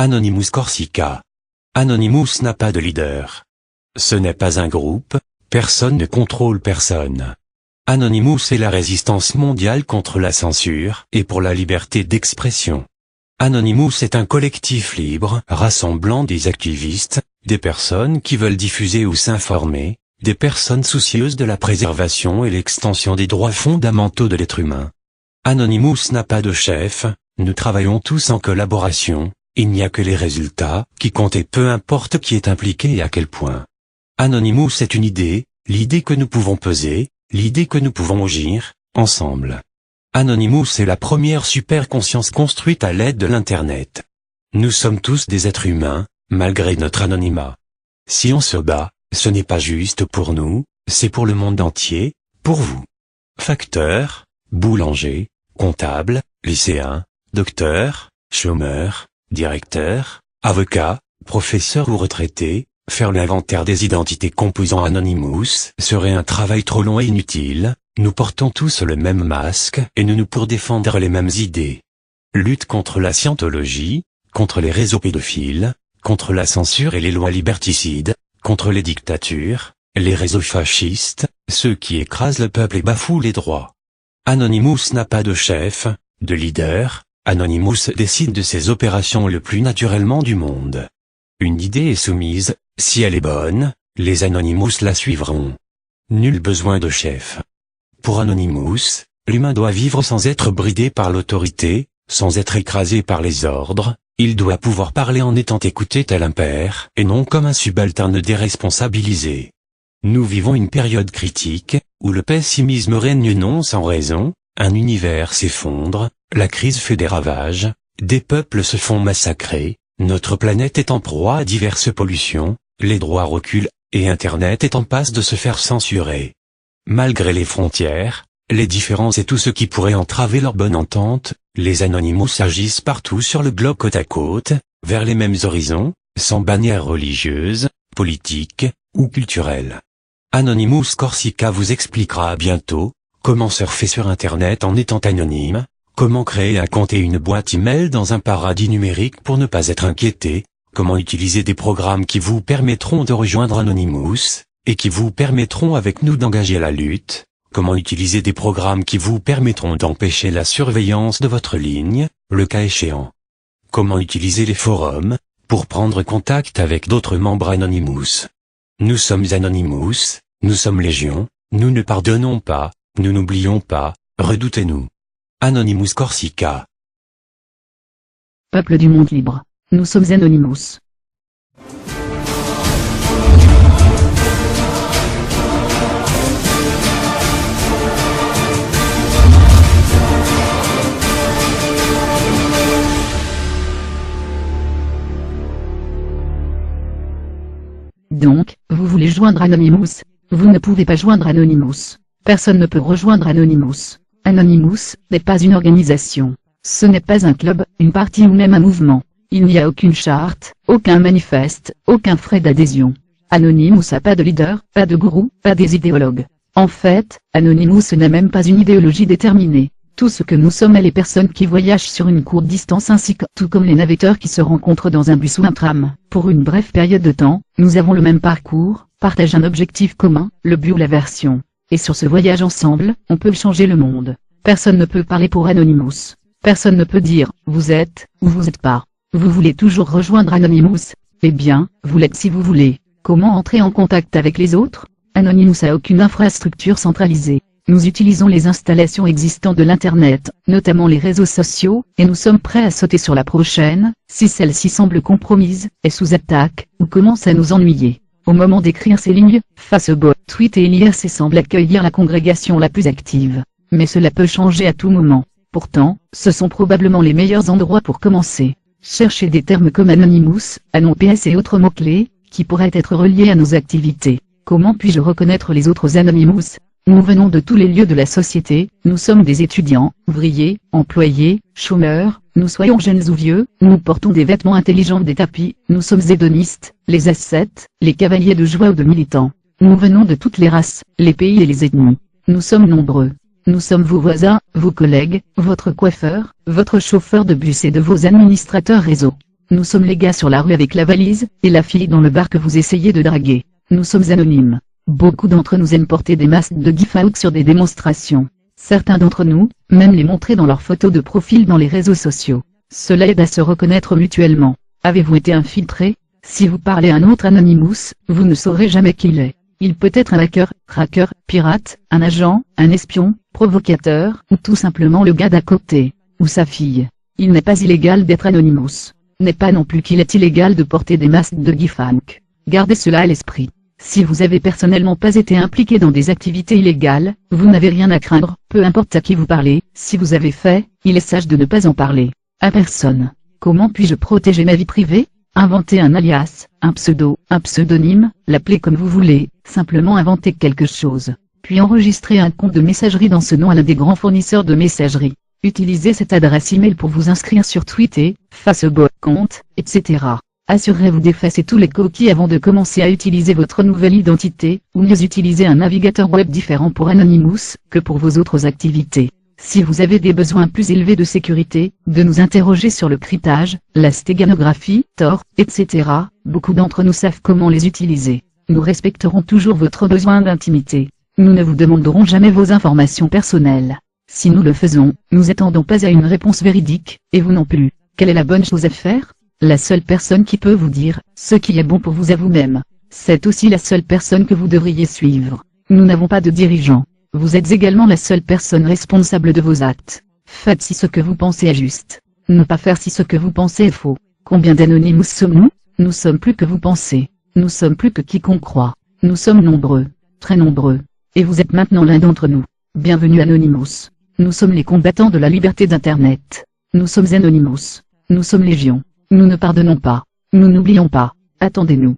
Anonymous Corsica. Anonymous n'a pas de leader. Ce n'est pas un groupe, personne ne contrôle personne. Anonymous est la résistance mondiale contre la censure et pour la liberté d'expression. Anonymous est un collectif libre rassemblant des activistes, des personnes qui veulent diffuser ou s'informer, des personnes soucieuses de la préservation et l'extension des droits fondamentaux de l'être humain. Anonymous n'a pas de chef, nous travaillons tous en collaboration, il n'y a que les résultats qui comptent et peu importe qui est impliqué et à quel point. Anonymous est une idée, l'idée que nous pouvons peser, l'idée que nous pouvons agir, ensemble. Anonymous est la première super-conscience construite à l'aide de l'Internet. Nous sommes tous des êtres humains, malgré notre anonymat. Si on se bat, ce n'est pas juste pour nous, c'est pour le monde entier, pour vous. Facteur, boulanger, comptable, lycéen, docteur, chômeur, directeur, avocat, professeur ou retraité, faire l'inventaire des identités composant Anonymous serait un travail trop long et inutile, nous portons tous le même masque et nous pour défendre les mêmes idées. Lutte contre la scientologie, contre les réseaux pédophiles, contre la censure et les lois liberticides, contre les dictatures, les réseaux fascistes, ceux qui écrasent le peuple et bafouent les droits. Anonymous n'a pas de chef, de leader, Anonymous décide de ses opérations le plus naturellement du monde. Une idée est soumise, si elle est bonne, les Anonymous la suivront. Nul besoin de chef. Pour Anonymous, l'humain doit vivre sans être bridé par l'autorité, sans être écrasé par les ordres, il doit pouvoir parler en étant écouté tel un père et non comme un subalterne déresponsabilisé. Nous vivons une période critique, où le pessimisme règne non sans raison, un univers s'effondre, la crise fait des ravages, des peuples se font massacrer, notre planète est en proie à diverses pollutions, les droits reculent, et Internet est en passe de se faire censurer. Malgré les frontières, les différences et tout ce qui pourrait entraver leur bonne entente, les Anonymous agissent partout sur le globe côte à côte, vers les mêmes horizons, sans bannière religieuse, politique, ou culturelle. Anonymous Corsica vous expliquera bientôt, comment surfer sur Internet en étant anonyme, comment créer un compte et une boîte email dans un paradis numérique pour ne pas être inquiété, comment utiliser des programmes qui vous permettront de rejoindre Anonymous, et qui vous permettront avec nous d'engager la lutte, comment utiliser des programmes qui vous permettront d'empêcher la surveillance de votre ligne, le cas échéant. Comment utiliser les forums, pour prendre contact avec d'autres membres Anonymous. Nous sommes Anonymous, nous sommes Légion, nous ne pardonnons pas, nous n'oublions pas, redoutez-nous. Anonymous Corsica. Peuple du monde libre, nous sommes Anonymous. Donc, vous voulez joindre Anonymous, vous ne pouvez pas joindre Anonymous. Personne ne peut rejoindre Anonymous. Anonymous n'est pas une organisation. Ce n'est pas un club, une partie ou même un mouvement. Il n'y a aucune charte, aucun manifeste, aucun frais d'adhésion. Anonymous n'a pas de leader, pas de gourou, pas des idéologues. En fait, Anonymous n'a même pas une idéologie déterminée. Tout ce que nous sommes est les personnes qui voyagent sur une courte distance ainsi que tout comme les navetteurs qui se rencontrent dans un bus ou un tram. Pour une brève période de temps, nous avons le même parcours, partagent un objectif commun, le but ou l'aversion. Et sur ce voyage ensemble, on peut changer le monde. Personne ne peut parler pour Anonymous. Personne ne peut dire « vous êtes » ou « vous n'êtes pas ». Vous voulez toujours rejoindre Anonymous? Eh bien, vous l'êtes si vous voulez. Comment entrer en contact avec les autres? Anonymous n'a aucune infrastructure centralisée. Nous utilisons les installations existantes de l'Internet, notamment les réseaux sociaux, et nous sommes prêts à sauter sur la prochaine, si celle-ci semble compromise, est sous attaque, ou commence à nous ennuyer. Au moment d'écrire ces lignes, Facebook, Twitter et l'IRC semblent accueillir la congrégation la plus active. Mais cela peut changer à tout moment. Pourtant, ce sont probablement les meilleurs endroits pour commencer. Cherchez des termes comme Anonymous, AnonPS et autres mots-clés, qui pourraient être reliés à nos activités. Comment puis-je reconnaître les autres Anonymous? Nous venons de tous les lieux de la société, nous sommes des étudiants, ouvriers, employés, chômeurs, nous soyons jeunes ou vieux, nous portons des vêtements intelligents des tapis, nous sommes hédonistes, les ascètes, les cavaliers de joie ou de militants. Nous venons de toutes les races, les pays et les ethnies. Nous sommes nombreux. Nous sommes vos voisins, vos collègues, votre coiffeur, votre chauffeur de bus et de vos administrateurs réseau. Nous sommes les gars sur la rue avec la valise, et la fille dans le bar que vous essayez de draguer. Nous sommes anonymes. Beaucoup d'entre nous aiment porter des masques de Gifahawk sur des démonstrations. Certains d'entre nous, même les montrer dans leurs photos de profil dans les réseaux sociaux. Cela aide à se reconnaître mutuellement. Avez-vous été infiltré? Si vous parlez à un autre Anonymous, vous ne saurez jamais qui il est. Il peut être un hacker, cracker, pirate, un agent, un espion, provocateur, ou tout simplement le gars d'à côté, ou sa fille. Il n'est pas illégal d'être Anonymous. N'est pas non plus qu'il est illégal de porter des masques de Gifahawk. Gardez cela à l'esprit. Si vous avez personnellement pas été impliqué dans des activités illégales, vous n'avez rien à craindre, peu importe à qui vous parlez. Si vous avez fait, il est sage de ne pas en parler à personne. Comment puis-je protéger ma vie privée? Inventez un alias, un pseudo, un pseudonyme, l'appelez comme vous voulez, simplement inventez quelque chose. Puis enregistrez un compte de messagerie dans ce nom à l'un des grands fournisseurs de messagerie. Utilisez cette adresse email pour vous inscrire sur Twitter, Facebook, compte, etc. Assurez-vous d'effacer tous les cookies avant de commencer à utiliser votre nouvelle identité, ou mieux utilisez un navigateur web différent pour Anonymous que pour vos autres activités. Si vous avez des besoins plus élevés de sécurité, de nous interroger sur le cryptage, la stéganographie, Tor, etc., beaucoup d'entre nous savent comment les utiliser. Nous respecterons toujours votre besoin d'intimité. Nous ne vous demanderons jamais vos informations personnelles. Si nous le faisons, nous attendons pas à une réponse véridique, et vous non plus. Quelle est la bonne chose à faire? La seule personne qui peut vous dire ce qui est bon pour vous à vous-même. C'est aussi la seule personne que vous devriez suivre. Nous n'avons pas de dirigeant. Vous êtes également la seule personne responsable de vos actes. Faites si ce que vous pensez est juste. Ne pas faire si ce que vous pensez est faux. Combien d'Anonymous sommes-nous? Nous sommes plus que vous pensez. Nous sommes plus que quiconque croit. Nous sommes nombreux. Très nombreux. Et vous êtes maintenant l'un d'entre nous. Bienvenue Anonymous. Nous sommes les combattants de la liberté d'Internet. Nous sommes Anonymous. Nous sommes légion. Nous ne pardonnons pas. Nous n'oublions pas. Attendez-nous.